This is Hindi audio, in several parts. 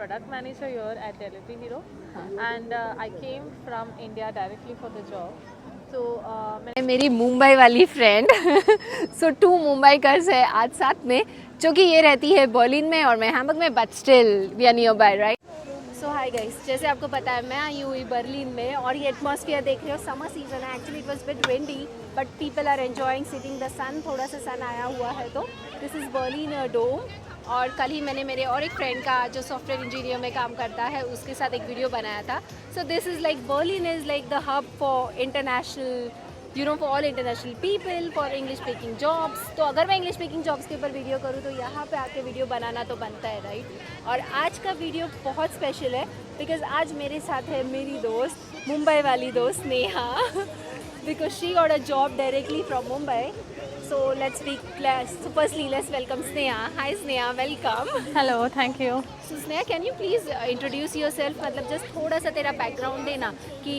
product manager here at Delivery Hero, and I came from India directly for the job. So मेरी मुंबई वाली फ्रेंड सो 2 मुंबईकर्स है आज साथ में, जो कि ये रहती है बर्लिन में और मैं हैम्बर्ग में, but still we are nearby, right? So hi guys, जैसे आपको पता है मैं आई हुई बर्लिन में और ये एटमॉस्फेयर देख रहे हो, समर सीजन है। Actually it was bit windy but people are enjoying sitting the sun, थोड़ा सा सन आया हुआ है। तो दिस इज़ बर्लिन डोम। और कल ही मैंने मेरे और एक फ्रेंड का जो सॉफ्टवेयर इंजीनियर में काम करता है उसके साथ एक वीडियो बनाया था। So this is like Berlin is like the hub for international, you know, for all international people, for English speaking jobs. तो अगर मैं इंग्लिश स्पीकिंग जॉब्स के ऊपर वीडियो करूँ तो यहाँ पे आके वीडियो बनाना तो बनता है, राइट? और आज का वीडियो बहुत स्पेशल है बिकॉज आज मेरे साथ है मेरी दोस्त, मुंबई वाली दोस्त Neha, because she got a job directly from Mumbai. So let's speak. So firstly, let's welcome Sneha. Hi Sneha, welcome. hello, thank you. So Sneha, can you please introduce yourself? मतलब just थोड़ा सा तेरा बैकग्राउंड देना कि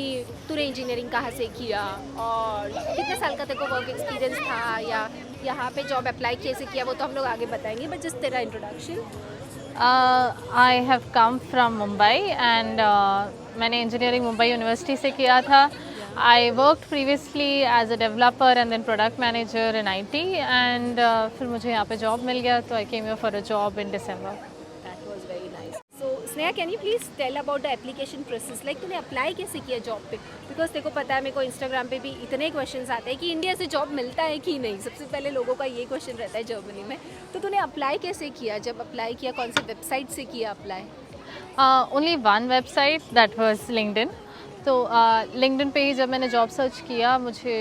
तूने इंजीनियरिंग कहाँ से किया और कितने साल का तेरे को वर्क एक्सपीरियंस था, या यहाँ पे जॉब अप्लाई कैसे किया, वो तो हम लोग आगे बताएंगे, बट जस्ट तेरा introduction. I have come from Mumbai and मैंने इंजीनियरिंग मुंबई यूनिवर्सिटी से किया था. I worked previously as a developer and then product manager in IT and फिर मुझे यहाँ पे जॉब मिल गया तो I came here for a job in December. That was very nice. So Sneha, can you please tell about the application process? Like तूने अप्लाई कैसे किया जॉब पे? Because तेरे को पता है, मेरे को इंस्टाग्राम पे भी इतने क्वेश्चंस आते हैं कि इंडिया से जॉब मिलता है कि नहीं। सबसे पहले लोगों का ये क्वेश्चन रहता है जर्मनी में। तो तूने अप्लाई कैसे किया? जब अप्लाई किया कौन सी वेबसाइट से किया apply? Only one website, that was LinkedIn. तो लिंक्डइन पे ही जब मैंने जॉब सर्च किया, मुझे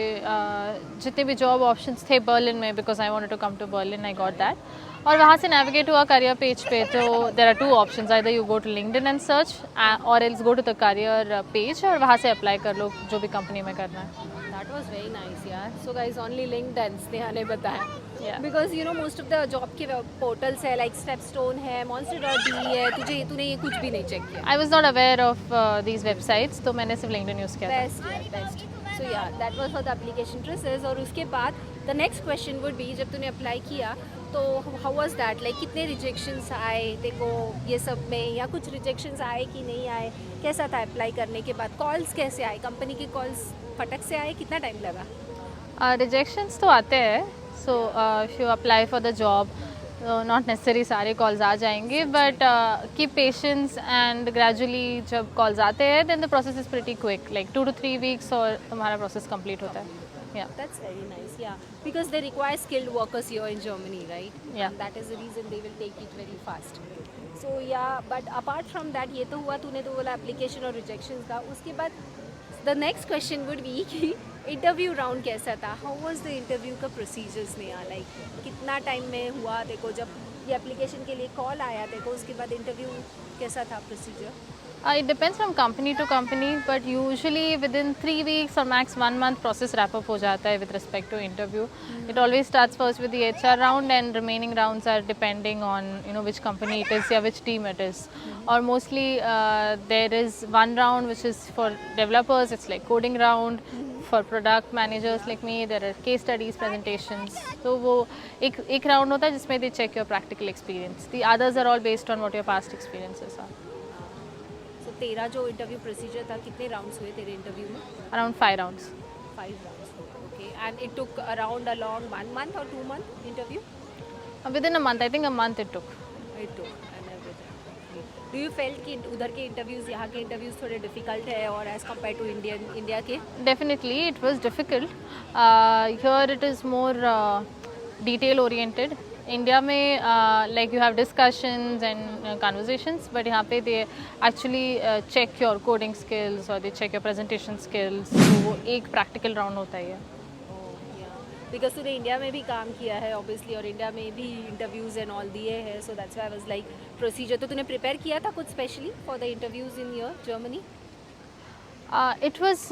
जितने भी जॉब ऑप्शंस थे बर्लिन में, because I wanted to come to Berlin, I got that. और वहाँ से नेविगेट हुआ करियर पेज पे, तो there are 2 options, either you go to LinkedIn and search और else go to the career page और वहाँ से अप्लाई कर लो जो भी कंपनी में करना है। That was very nice यार। So guys, only LinkedIn Sneha ने बताया। Yeah. Because you know most of the job के पोर्टल्स है, like Stepstone है, Monster.de है, तूने ये कुछ भी नहीं चेक किया? I was not aware of these websites, तो मैंने सिर्फ लिंक्डइन यूज़ किया था। बेस्ट। सो या that was for the application process. और उसके बाद the next question would be, जब तूने अप्लाई किया तो हाउ वाज दैट, लाइक कितने रिजेक्शंस आए देखो ये सब में, या कुछ रिजेक्शंस आए कि नहीं आए? कैसा था अप्लाई करने के बाद? कॉल्स कैसे आए? कंपनी के कॉल्स फटक से आए? कितना टाइम लगा? रिजेक्शंस तो आते हैं, so if you apply for the job not necessary सारे कॉल्स आ जाएंगे, but keep patience and gradually जब कॉल्स आते हैं then the process is pretty quick, like 2 to 3 weeks और तुम्हारा प्रोसेस कंप्लीट होता है। Yeah. That's very nice, yeah. Because they require skilled workers here in Germany, right? Yeah. And that is the reason they will take it very fast. So yeah, but apart from that, ये तो हुआ, तूने तो बोला एप्लीकेशन और रिजेक्शंस का। उसके बाद the next question would be कि इंटरव्यू राउंड कैसा था? हाउ वाज द इंटरव्यू का प्रोसीजर्स में, लाइक कितना टाइम में हुआ? देखो जब ये एप्लीकेशन के लिए कॉल आया देखो, उसके बाद इंटरव्यू कैसा था procedure? It depends from company to company, but usually within 3 weeks or max 1 month process wrap up हो जाता है with respect to interview. It always starts first with the HR round and remaining rounds are depending on which company it is या which team it is. Or mostly there is one round which is for developers, it's like coding round. For product managers like me there are case studies, presentations. तो वो एक round होता है जिसमें they check your practical experience. The others are all based on what your past experiences are. तेरा जो इंटरव्यू प्रोसीजर था, कितने राउंड्स हुए तेरे इंटरव्यू में? Around 5 rounds. 5 rounds. Okay. And it took around along 1 month or 2 month interview? Within a month, I think a month it took. It took and everything. Do you felt कि उधर के इंटरव्यूज़ यहाँ के इंटरव्यूज़ थोड़े डिफिकल्ट है और एज कम्पेयर टू इंडिया के? Definitely, it was difficult. Here it is more detail oriented. India में like you have discussions and conversations, but यहाँ पे they actually check your coding skills or they check your presentation skills. तो वो एक practical round होता है। बिकॉज तूने इंडिया में भी काम किया है ऑब्वियसली, और इंडिया में भी इंटरव्यूज़ एंड ऑल दिए हैं, so that's why I was like procedure. तो तूने प्रिपेयर किया था कुछ specially for the interviews in your Germany? It was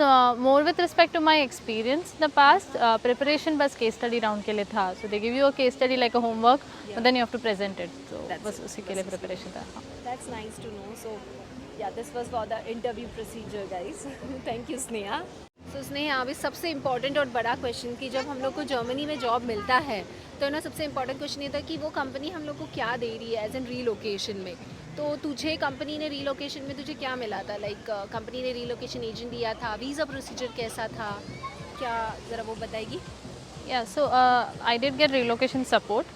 more with respect to my experience in the past. Preparation बस case study round के लिए था. So they give you a case study like a homework, but then you have to present it. So बस उसी के लिए preparation था. That's nice to know. So yeah, this was for the interview procedure, guys. Thank you, Sneha. So Sneha, अभी सबसे इम्पॉर्टेंट और बड़ा क्वेश्चन कि जब हम लोग को जर्मनी में जॉब मिलता है तो ना सबसे इम्पॉर्टेंट क्वेश्चन ये था कि वो कंपनी हम लोग को क्या दे रही है एज एन रीलोकेशन में। तो तुझे कंपनी ने रीलोकेशन में तुझे क्या मिला था? लाइक कंपनी ने रीलोकेशन एजेंट दिया था, वीज़ा प्रोसीजर कैसा था, क्या ज़रा वो बताएगी? Yeah, so I did get relocation support.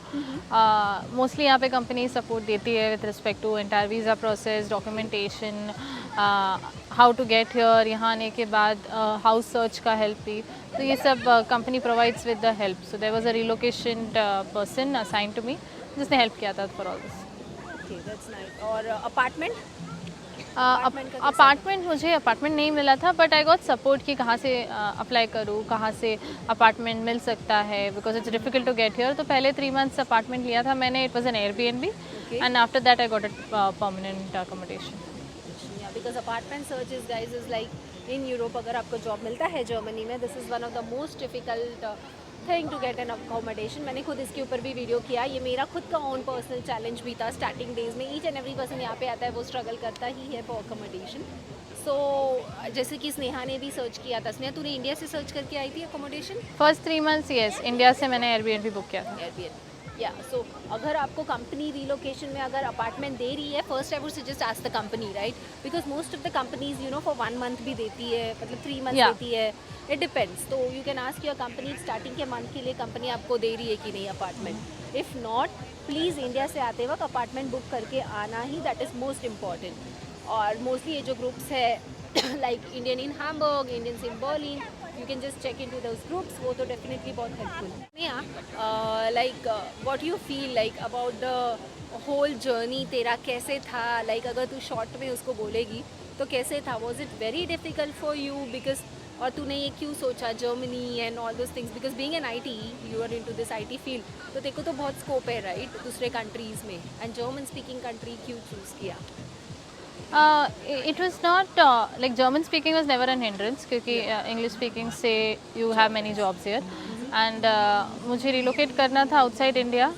Mostly यहाँ पे कंपनी सपोर्ट देती है with respect to entire visa process, documentation, how to get here, यहाँ आने के बाद house search का help भी, तो ये सब company provides with the help. So there was a relocation person assigned to me जिसने help किया था for all this. Okay, that's nice. और अपार्टमेंट? अपार्टमेंट मुझे अपार्टमेंट नहीं मिला था, बट आई गॉट सपोर्ट कि कहाँ से अप्लाई करूँ, कहाँ से अपार्टमेंट मिल सकता है, because it's difficult to get here. तो पहले 3 मंथ्स अपार्टमेंट लिया था मैंने, it was an Airbnb, and after that I got a permanent accommodation. Because apartment searches guys is like in Europe, अगर आपको जॉब मिलता है जर्मनी में, this is one of the most difficult thing to get an accommodation. मैंने खुद इसके ऊपर भी वीडियो किया, ये मेरा खुद का ओन पर्सनल चैलेंज भी था स्टार्टिंग डेज में. ईच एंड एवरी पर्सन यहाँ पे आता है वो स्ट्रगल करता ही है फॉर अकोमोडेशन. सो जैसे कि स्नेहा ने भी सर्च किया था. स्नेहा, तूने इंडिया से सर्च करके आई थी accommodation? First 3 months yes, India से मैंने एयरबीएनबी बुक किया था. एयरबीएनबी, या. सो अगर आपको कंपनी रीलोकेशन में अगर अपार्टमेंट दे रही है, first I would suggest ask the company, right? Because most of the companies you know for 1 month भी देती है, मतलब 3 मंथ Yeah. देती है. It depends. तो you can ask your company starting के मंथ के लिए कंपनी आपको दे रही है कि नहीं apartment. If not, please India से आते वक्त अपार्टमेंट बुक करके आना ही, दैट इज़ मोस्ट इम्पॉर्टेंट. और मोस्टली ये जो ग्रुप्स है like Indian in Hamburg, Indians in Berlin, you can just check in to those groups. वो तो डेफिनेटली बहुत helpful. Like what you feel like about the whole journey? तेरा कैसे था? लाइक अगर तू शॉर्ट में उसको बोलेगी तो कैसे था? Was it very difficult for you? Because और तूने ये क्यों सोचा Germany and all those things? Because being an IT, you are into this IT field, तो तेरे को तो बहुत स्कोप है राइट दूसरे कंट्रीज़ में, एंड जर्मन स्पीकिंग कंट्री क्यों चूज़ किया? It was not like German speaking was never an hindrance, क्योंकि English speaking से you have many jobs here, and मुझे relocate करना था outside India,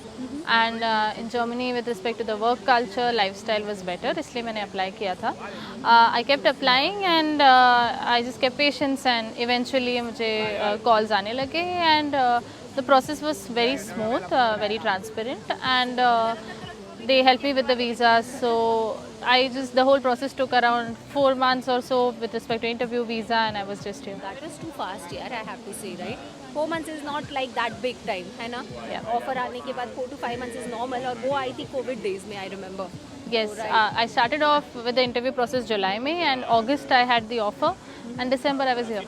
and in Germany with respect to the work culture, lifestyle was better, इसलिए मैंने apply किया था. I kept applying and I just kept patience, and eventually मुझे calls आने लगे, and the process was very smooth, very transparent, and they helped me with the visa. So the whole process took around 4 months or so with respect to interview, visa, and I was just here. That was too fast यार, I have to say, right? 4 months is not like that big time, है ना? Yeah. ऑफर आने के बाद 4 to 5 months is normal, और वो आई थी कोविड डेज में, I remember. Yes, I started off with the interview process July में, and August I had the offer, and December I was here.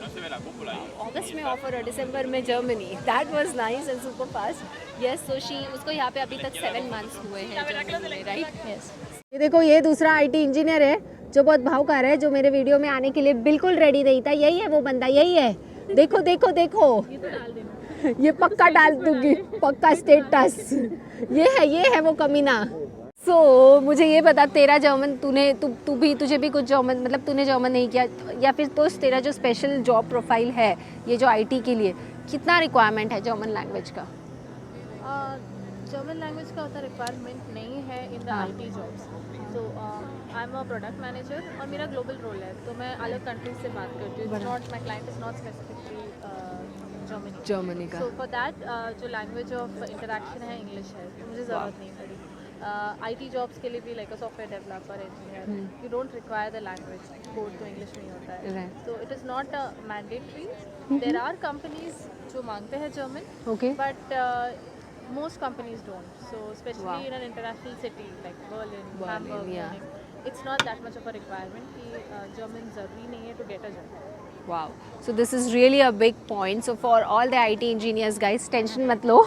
अगस्त में ऑफर और दिसंबर में Germany. That was nice and super fast. Yes, so she उसको यहाँ पे अभी तक 7 मंथ्स हुए हैं जर्मनी में, राइट? Yes. ये देखो, ये दूसरा IT इंजीनियर है जो बहुत भावुकार है, जो मेरे वीडियो में आने के लिए बिल्कुल रेडी नहीं था. यही है वो बंदा, यही है. देखो देखो देखो, ये पक्का डाल दूंगी, पक्का स्टेटस. ये है वो कमीना. सो मुझे ये बता, तेरा जर्मन तुझे भी कुछ जर्मन, मतलब तूने जर्मन नहीं किया, या फिर तो तेरा जो स्पेशल जॉब प्रोफाइल है ये जो IT के लिए, कितना रिक्वायरमेंट है जर्मन लैंग्वेज का? जर्मन लैंग्वेज का उतना रिक्वायरमेंट नहीं है in the IT jobs. So I am a product manager, और मेरा ग्लोबल रोल है, तो मैं अलग कंट्रीज से बात करती हूँ. Not my client is not specifically Germany का. सो फॉर दैट जो लैंग्वेज ऑफ इंटरेक्शन है इंग्लिश है, तो मुझे ज़रूरत नहीं पड़ी. IT जॉब्स के लिए भी like a software developer, engineer, you don't require the language, code तो इंग्लिश में ही होता है. So it is not mandatory. There are companies जो मांगते हैं German, okay, but most companies don't. So especially in an international city like Berlin, Hamburg, yeah. it's not that much of a requirement कि German ज़रूरी नहीं है to get a job. Wow. So this is really a big point. So for all the IT engineers guys, tension मत लो.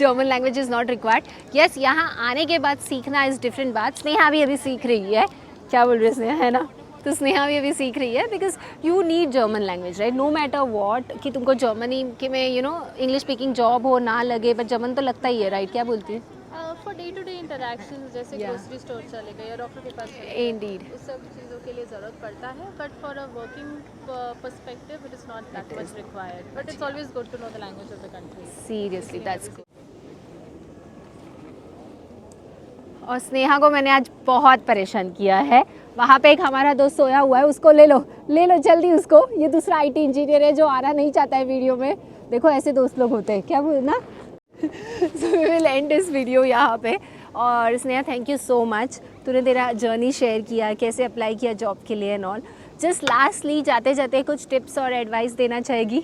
German language is not required. Yes, यहाँ आने के बाद सीखना is different बात. स्नेहा भी अभी सीख रही है. क्या बोल रही है स्नेहा, है ना? तो स्नेहा भी अभी सीख रही है, because you need German language, right? No matter what, कि तुमको जर्मनी के में इंग्लिश स्पीकिंग जॉब हो ना लगे, बट जर्मन तो लगता ही है, राइट? क्या बोलती है? For day to day interactions, जैसे ग्रोसरी स्टोर चले गए या डॉक्टर के पास चले गए, Indeed. उस सब चीज़ों के लिए ज़रूरत पड़ता है, but for a working perspective it is not that much required, but it's always good to know the language of the country. Seriously, that's good. और स्नेहा को मैंने आज बहुत परेशान किया है. वहाँ पे एक हमारा दोस्त सोया हुआ है, उसको ले लो जल्दी उसको. ये दूसरा IT इंजीनियर है जो आना नहीं चाहता है वीडियो में. देखो ऐसे दोस्त लोग होते हैं, क्या बोलना. So we will end this video यहाँ पे. और Sneha, thank you so much तूने तेरा जर्नी शेयर किया, कैसे अप्लाई किया जॉब के लिए एंड ऑल. जस्ट लास्टली जाते जाते कुछ टिप्स और एडवाइस देना चाहेगी?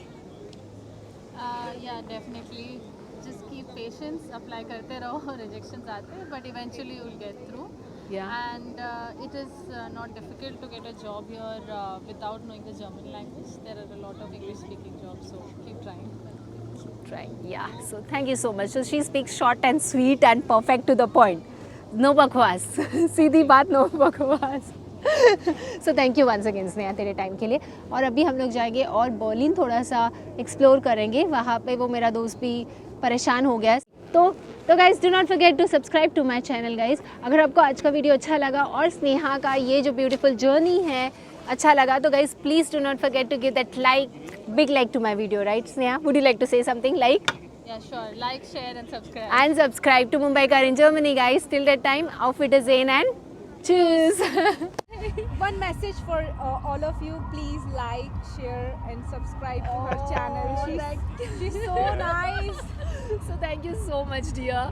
Yeah, definitely. Just keep patience. Apply करते रहो. Rejections आते हैं, but eventually you will get through. Yeah. And it is not difficult to get a job here without knowing the German language. There are a lot of English-speaking jobs, so keep trying. Trying. Yeah. So thank you so much. So she speaks short and sweet and perfect to the point. No बकवास. सीधी बात, no बकवास. So thank you once again Sneha तेरे टाइम के लिए. और अभी हम लोग जाएंगे और बर्लिन थोड़ा सा एक्सप्लोर करेंगे. वहाँ पे वो मेरा दोस्त भी परेशान हो गया है. तो guys do not forget to subscribe to my channel guys. अगर आपको आज का वीडियो अच्छा लगा और स्नेहा का ये जो ब्यूटीफुल जर्नी है अच्छा लगा तो guys please do not forget to give that big like to my video. Right Sneha, would you like to say something like? Yeah, sure. Like, share, and subscribe. And subscribe to Mumbai Car in Germany guys. Till that time, auf Wiedersehen and choose. One message for all of you, please like, share and subscribe to her channel. She's so nice. So thank you so much dear.